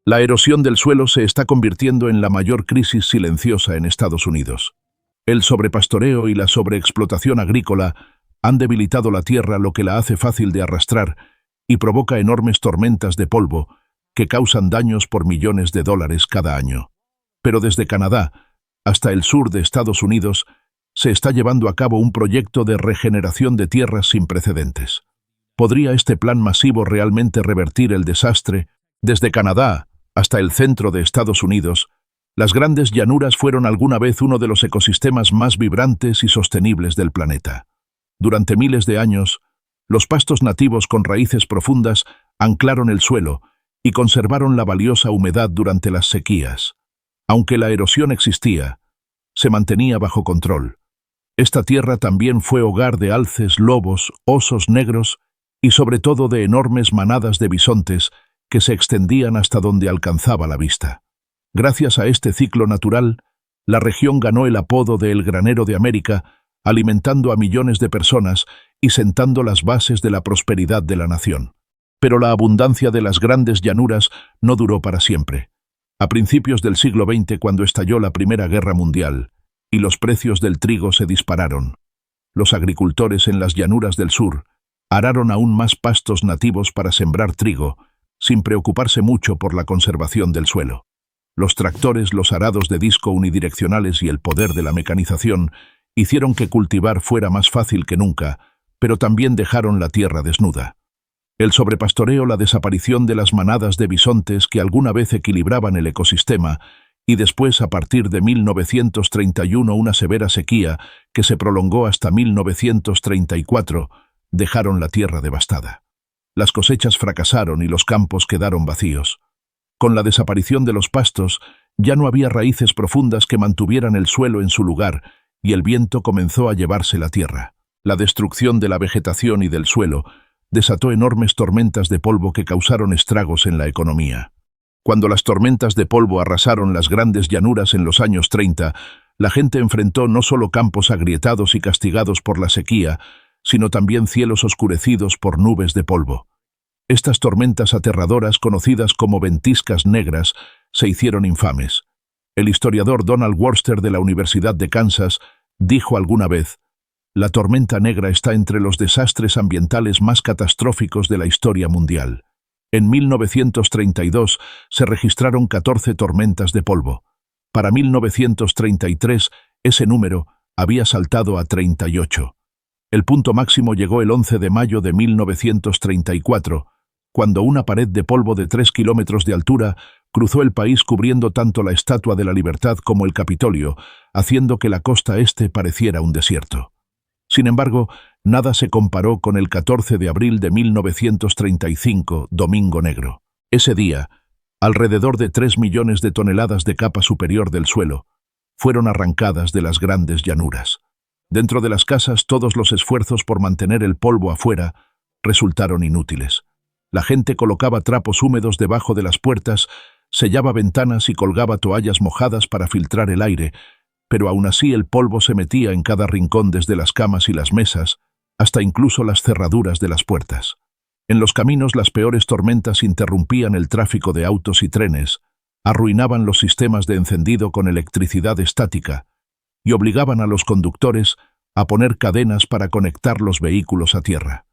La erosión del suelo se está convirtiendo en la mayor crisis silenciosa en Estados Unidos. El sobrepastoreo y la sobreexplotación agrícola han debilitado la tierra, lo que la hace fácil de arrastrar y provoca enormes tormentas de polvo que causan daños por millones de dólares cada año. Pero desde Canadá hasta el sur de Estados Unidos se está llevando a cabo un proyecto de regeneración de tierras sin precedentes. ¿Podría este plan masivo realmente revertir el desastre? Desde Canadá hasta el centro de Estados Unidos, las grandes llanuras fueron alguna vez uno de los ecosistemas más vibrantes y sostenibles del planeta. Durante miles de años, los pastos nativos con raíces profundas anclaron el suelo y conservaron la valiosa humedad durante las sequías. Aunque la erosión existía, se mantenía bajo control. Esta tierra también fue hogar de alces, lobos, osos negros y sobre todo de enormes manadas de bisontes que se extendían hasta donde alcanzaba la vista. Gracias a este ciclo natural, la región ganó el apodo de El Granero de América, alimentando a millones de personas y sentando las bases de la prosperidad de la nación. Pero la abundancia de las grandes llanuras no duró para siempre. A principios del siglo XX, cuando estalló la Primera Guerra Mundial y los precios del trigo se dispararon, los agricultores en las llanuras del sur araron aún más pastos nativos para sembrar trigo, sin preocuparse mucho por la conservación del suelo. Los tractores, los arados de disco unidireccionales y el poder de la mecanización hicieron que cultivar fuera más fácil que nunca, pero también dejaron la tierra desnuda. El sobrepastoreo, la desaparición de las manadas de bisontes que alguna vez equilibraban el ecosistema, y después, a partir de 1931, una severa sequía que se prolongó hasta 1934, dejaron la tierra devastada. Las cosechas fracasaron y los campos quedaron vacíos. Con la desaparición de los pastos, ya no había raíces profundas que mantuvieran el suelo en su lugar, y el viento comenzó a llevarse la tierra. La destrucción de la vegetación y del suelo desató enormes tormentas de polvo que causaron estragos en la economía. Cuando las tormentas de polvo arrasaron las grandes llanuras en los años 30, la gente enfrentó no solo campos agrietados y castigados por la sequía, sino también cielos oscurecidos por nubes de polvo. Estas tormentas aterradoras, conocidas como ventiscas negras, se hicieron infames. El historiador Donald Worcester de la Universidad de Kansas dijo alguna vez: «La tormenta negra está entre los desastres ambientales más catastróficos de la historia mundial». En 1932 se registraron 14 tormentas de polvo. Para 1933 ese número había saltado a 38. El punto máximo llegó el 11 de mayo de 1934, cuando una pared de polvo de 3 kilómetros de altura cruzó el país cubriendo tanto la Estatua de la Libertad como el Capitolio, haciendo que la costa este pareciera un desierto. Sin embargo, nada se comparó con el 14 de abril de 1935, Domingo Negro. Ese día, alrededor de 3 millones de toneladas de capa superior del suelo fueron arrancadas de las grandes llanuras. Dentro de las casas, todos los esfuerzos por mantener el polvo afuera resultaron inútiles. La gente colocaba trapos húmedos debajo de las puertas, sellaba ventanas y colgaba toallas mojadas para filtrar el aire, pero aún así el polvo se metía en cada rincón, desde las camas y las mesas, hasta incluso las cerraduras de las puertas. En los caminos, las peores tormentas interrumpían el tráfico de autos y trenes, arruinaban los sistemas de encendido con electricidad estática y obligaban a los conductores a poner cadenas para conectar los vehículos a tierra.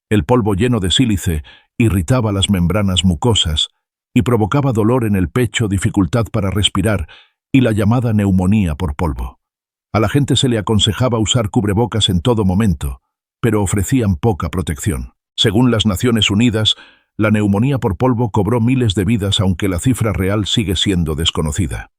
El polvo lleno de sílice irritaba las membranas mucosas y provocaba dolor en el pecho, dificultad para respirar y la llamada neumonía por polvo. A la gente se le aconsejaba usar cubrebocas en todo momento, pero ofrecían poca protección. Según las Naciones Unidas, la neumonía por polvo cobró miles de vidas, aunque la cifra real sigue siendo desconocida.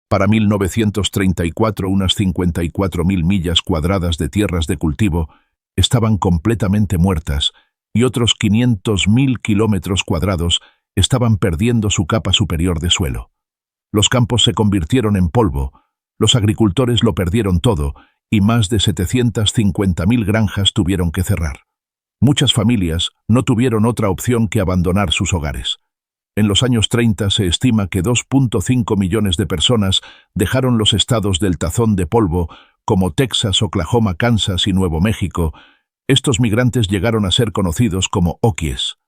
Para 1934, unas 54.000 millas cuadradas de tierras de cultivo estaban completamente muertas y otros 500.000 kilómetros cuadrados estaban perdiendo su capa superior de suelo. Los campos se convirtieron en polvo, los agricultores lo perdieron todo y más de 750.000 granjas tuvieron que cerrar. Muchas familias no tuvieron otra opción que abandonar sus hogares. En los años 30 se estima que 2.5 millones de personas dejaron los estados del tazón de polvo, como Texas, Oklahoma, Kansas y Nuevo México. Estos migrantes llegaron a ser conocidos como oquies.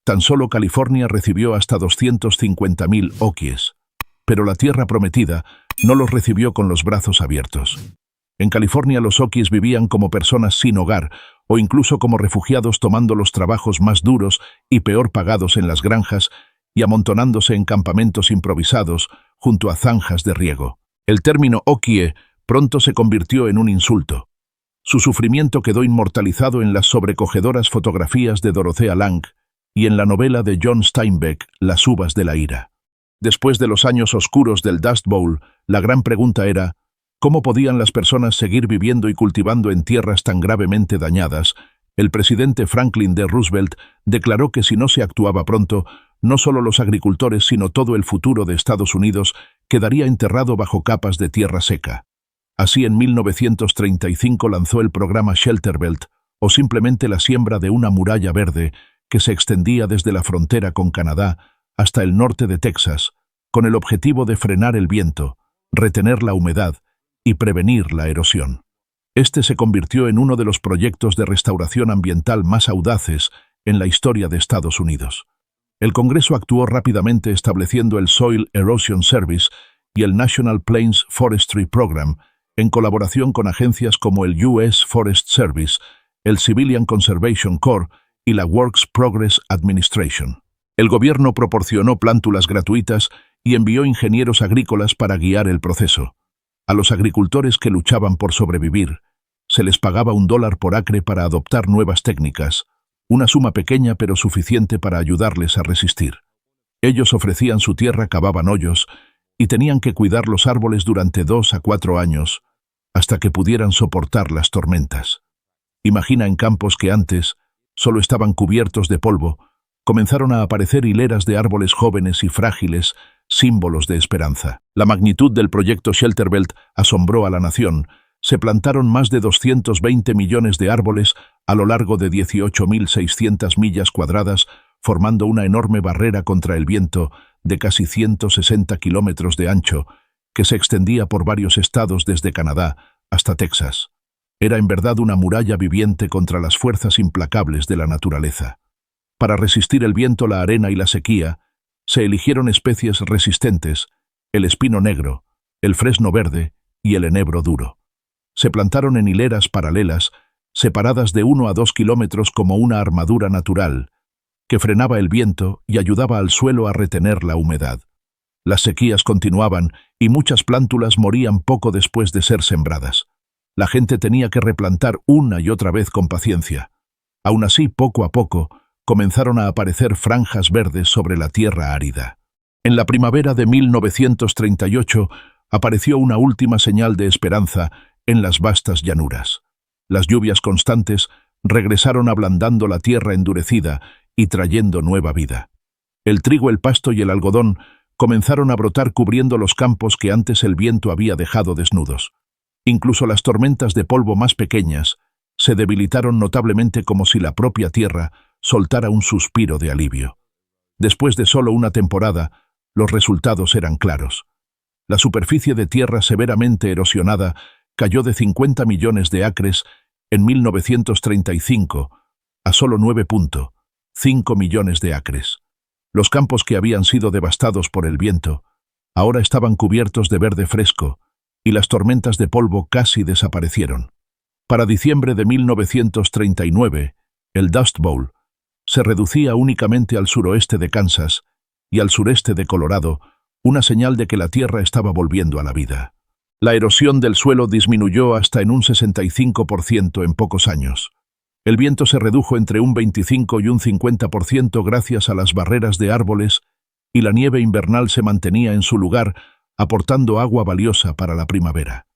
Tan solo California recibió hasta 250.000 Okies. Pero la tierra prometida no los recibió con los brazos abiertos. En California los Okies vivían como personas sin hogar o incluso como refugiados, tomando los trabajos más duros y peor pagados en las granjas y amontonándose en campamentos improvisados junto a zanjas de riego. El término Okie pronto se convirtió en un insulto. Su sufrimiento quedó inmortalizado en las sobrecogedoras fotografías de Dorothea Lange y en la novela de John Steinbeck, Las uvas de la ira. Después de los años oscuros del Dust Bowl, la gran pregunta era: ¿cómo podían las personas seguir viviendo y cultivando en tierras tan gravemente dañadas? El presidente Franklin D. Roosevelt declaró que si no se actuaba pronto, no solo los agricultores, sino todo el futuro de Estados Unidos quedaría enterrado bajo capas de tierra seca. Así, en 1935 lanzó el programa Shelter Belt, o simplemente la siembra de una muralla verde que se extendía desde la frontera con Canadá hasta el norte de Texas, con el objetivo de frenar el viento, retener la humedad y prevenir la erosión. Este se convirtió en uno de los proyectos de restauración ambiental más audaces en la historia de Estados Unidos. El Congreso actuó rápidamente estableciendo el Soil Erosion Service y el National Plains Forestry Program, en colaboración con agencias como el U.S. Forest Service, el Civilian Conservation Corps y la Works Progress Administration. El gobierno proporcionó plántulas gratuitas y envió ingenieros agrícolas para guiar el proceso. A los agricultores que luchaban por sobrevivir, se les pagaba $1 por acre para adoptar nuevas técnicas, una suma pequeña pero suficiente para ayudarles a resistir. Ellos ofrecían su tierra, cavaban hoyos y tenían que cuidar los árboles durante 2 a 4 años, hasta que pudieran soportar las tormentas. Imagina en campos que antes solo estaban cubiertos de polvo, comenzaron a aparecer hileras de árboles jóvenes y frágiles, símbolos de esperanza. La magnitud del proyecto Shelter Belt asombró a la nación. Se plantaron más de 220 millones de árboles a lo largo de 18.600 millas cuadradas, formando una enorme barrera contra el viento de casi 160 kilómetros de ancho, que se extendía por varios estados desde Canadá hasta Texas. Era en verdad una muralla viviente contra las fuerzas implacables de la naturaleza. Para resistir el viento, la arena y la sequía, se eligieron especies resistentes: el espino negro, el fresno verde y el enebro duro. Se plantaron en hileras paralelas, separadas de 1 a 2 kilómetros como una armadura natural, que frenaba el viento y ayudaba al suelo a retener la humedad. Las sequías continuaban y muchas plántulas morían poco después de ser sembradas. La gente tenía que replantar una y otra vez con paciencia. Aún así, poco a poco, comenzaron a aparecer franjas verdes sobre la tierra árida. En la primavera de 1938 apareció una última señal de esperanza en las vastas llanuras. Las lluvias constantes regresaron ablandando la tierra endurecida y trayendo nueva vida. El trigo, el pasto y el algodón comenzaron a brotar cubriendo los campos que antes el viento había dejado desnudos. Incluso las tormentas de polvo más pequeñas se debilitaron notablemente, como si la propia tierra soltara un suspiro de alivio. Después de solo una temporada, los resultados eran claros. La superficie de tierra severamente erosionada cayó de 50 millones de acres en 1935 a solo 9.5 millones de acres. Los campos que habían sido devastados por el viento ahora estaban cubiertos de verde fresco y las tormentas de polvo casi desaparecieron. Para diciembre de 1939, el Dust Bowl se reducía únicamente al suroeste de Kansas y al sureste de Colorado, una señal de que la tierra estaba volviendo a la vida. La erosión del suelo disminuyó hasta en un 65% en pocos años. El viento se redujo entre un 25 y un 50% gracias a las barreras de árboles, y la nieve invernal se mantenía en su lugar, aportando agua valiosa para la primavera.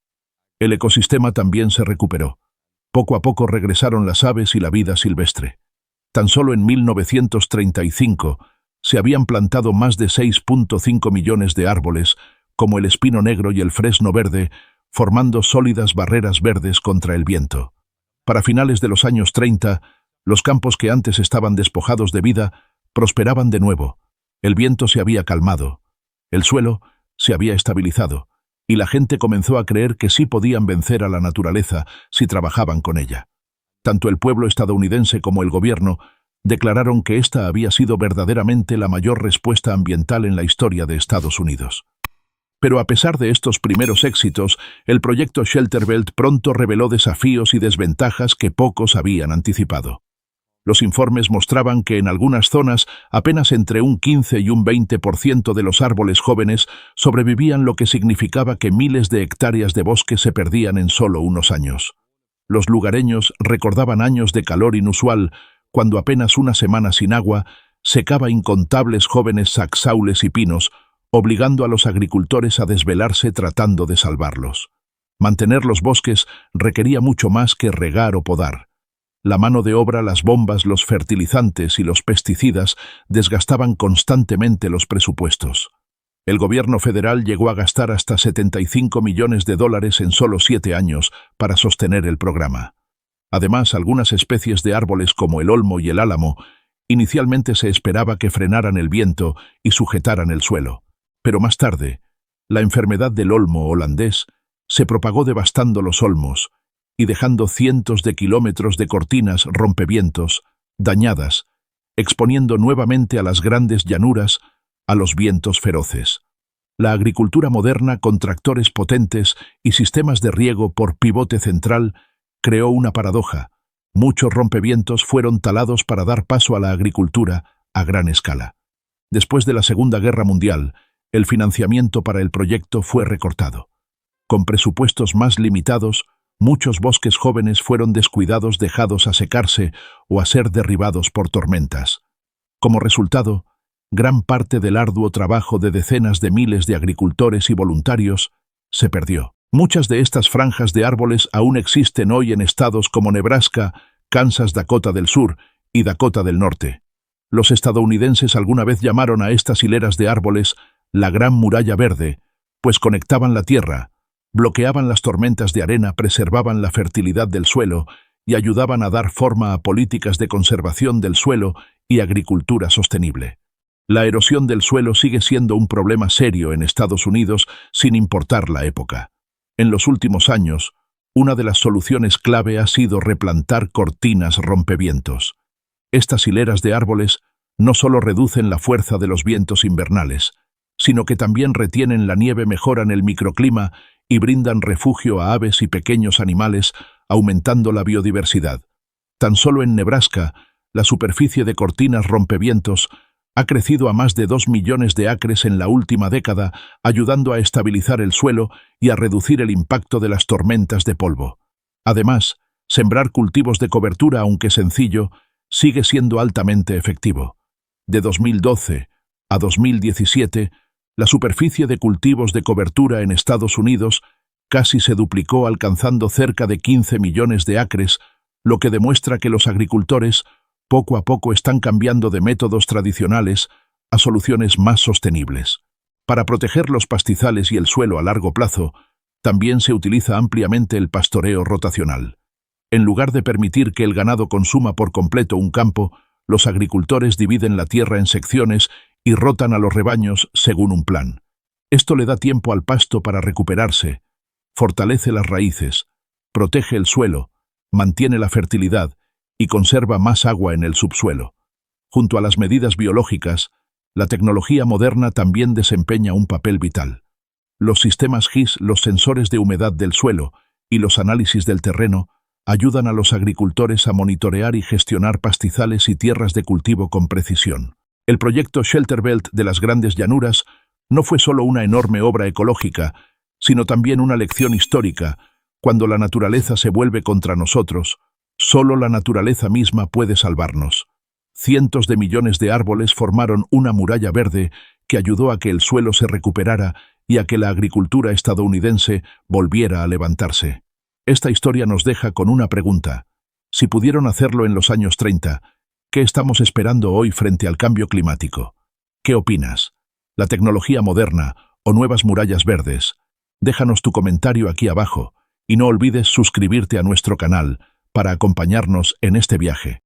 El ecosistema también se recuperó. Poco a poco regresaron las aves y la vida silvestre. Tan solo en 1935 se habían plantado más de 6.5 millones de árboles, como el espino negro y el fresno verde, formando sólidas barreras verdes contra el viento. Para finales de los años 30, los campos que antes estaban despojados de vida prosperaban de nuevo. El viento se había calmado, el suelo se había estabilizado, y la gente comenzó a creer que sí podían vencer a la naturaleza si trabajaban con ella. Tanto el pueblo estadounidense como el gobierno declararon que esta había sido verdaderamente la mayor respuesta ambiental en la historia de Estados Unidos. Pero a pesar de estos primeros éxitos, el proyecto Shelter Belt pronto reveló desafíos y desventajas que pocos habían anticipado. Los informes mostraban que en algunas zonas apenas entre un 15 y un 20% de los árboles jóvenes sobrevivían, lo que significaba que miles de hectáreas de bosque se perdían en solo unos años. Los lugareños recordaban años de calor inusual, cuando apenas una semana sin agua secaba incontables jóvenes saxaules y pinos, obligando a los agricultores a desvelarse tratando de salvarlos. Mantener los bosques requería mucho más que regar o podar. La mano de obra, las bombas, los fertilizantes y los pesticidas desgastaban constantemente los presupuestos. El gobierno federal llegó a gastar hasta $75 millones en solo 7 años para sostener el programa. Además, algunas especies de árboles como el olmo y el álamo inicialmente se esperaba que frenaran el viento y sujetaran el suelo. Pero más tarde, la enfermedad del olmo holandés se propagó devastando los olmos y dejando cientos de kilómetros de cortinas rompevientos dañadas, exponiendo nuevamente a las grandes llanuras a los vientos feroces. La agricultura moderna, con tractores potentes y sistemas de riego por pivote central, creó una paradoja. Muchos rompevientos fueron talados para dar paso a la agricultura a gran escala. Después de la Segunda Guerra Mundial, el financiamiento para el proyecto fue recortado. Con presupuestos más limitados, muchos bosques jóvenes fueron descuidados, dejados a secarse o a ser derribados por tormentas. Como resultado, gran parte del arduo trabajo de decenas de miles de agricultores y voluntarios se perdió. Muchas de estas franjas de árboles aún existen hoy en estados como Nebraska, Kansas, Dakota del Sur y Dakota del Norte. Los estadounidenses alguna vez llamaron a estas hileras de árboles la Gran Muralla Verde, pues conectaban la tierra, bloqueaban las tormentas de arena, preservaban la fertilidad del suelo y ayudaban a dar forma a políticas de conservación del suelo y agricultura sostenible. La erosión del suelo sigue siendo un problema serio en Estados Unidos sin importar la época. En los últimos años, una de las soluciones clave ha sido replantar cortinas rompevientos. Estas hileras de árboles no solo reducen la fuerza de los vientos invernales, sino que también retienen la nieve, mejoran el microclima y brindan refugio a aves y pequeños animales, aumentando la biodiversidad. Tan solo en Nebraska, la superficie de cortinas rompevientos ha crecido a más de 2 millones de acres en la última década, ayudando a estabilizar el suelo y a reducir el impacto de las tormentas de polvo. Además, sembrar cultivos de cobertura, aunque sencillo, sigue siendo altamente efectivo. De 2012 a 2017, la superficie de cultivos de cobertura en Estados Unidos casi se duplicó, alcanzando cerca de 15 millones de acres, lo que demuestra que los agricultores poco a poco están cambiando de métodos tradicionales a soluciones más sostenibles. Para proteger los pastizales y el suelo a largo plazo, también se utiliza ampliamente el pastoreo rotacional. En lugar de permitir que el ganado consuma por completo un campo, los agricultores dividen la tierra en secciones y rotan a los rebaños según un plan. Esto le da tiempo al pasto para recuperarse, fortalece las raíces, protege el suelo, mantiene la fertilidad y conserva más agua en el subsuelo. Junto a las medidas biológicas, la tecnología moderna también desempeña un papel vital. Los sistemas GIS, los sensores de humedad del suelo y los análisis del terreno ayudan a los agricultores a monitorear y gestionar pastizales y tierras de cultivo con precisión. El proyecto Shelter Belt de las Grandes Llanuras no fue solo una enorme obra ecológica, sino también una lección histórica. Cuando la naturaleza se vuelve contra nosotros, solo la naturaleza misma puede salvarnos. Cientos de millones de árboles formaron una muralla verde que ayudó a que el suelo se recuperara y a que la agricultura estadounidense volviera a levantarse. Esta historia nos deja con una pregunta. Si pudieron hacerlo en los años 30, ¿qué estamos esperando hoy frente al cambio climático? ¿Qué opinas? ¿La tecnología moderna o nuevas murallas verdes? Déjanos tu comentario aquí abajo y no olvides suscribirte a nuestro canal para acompañarnos en este viaje.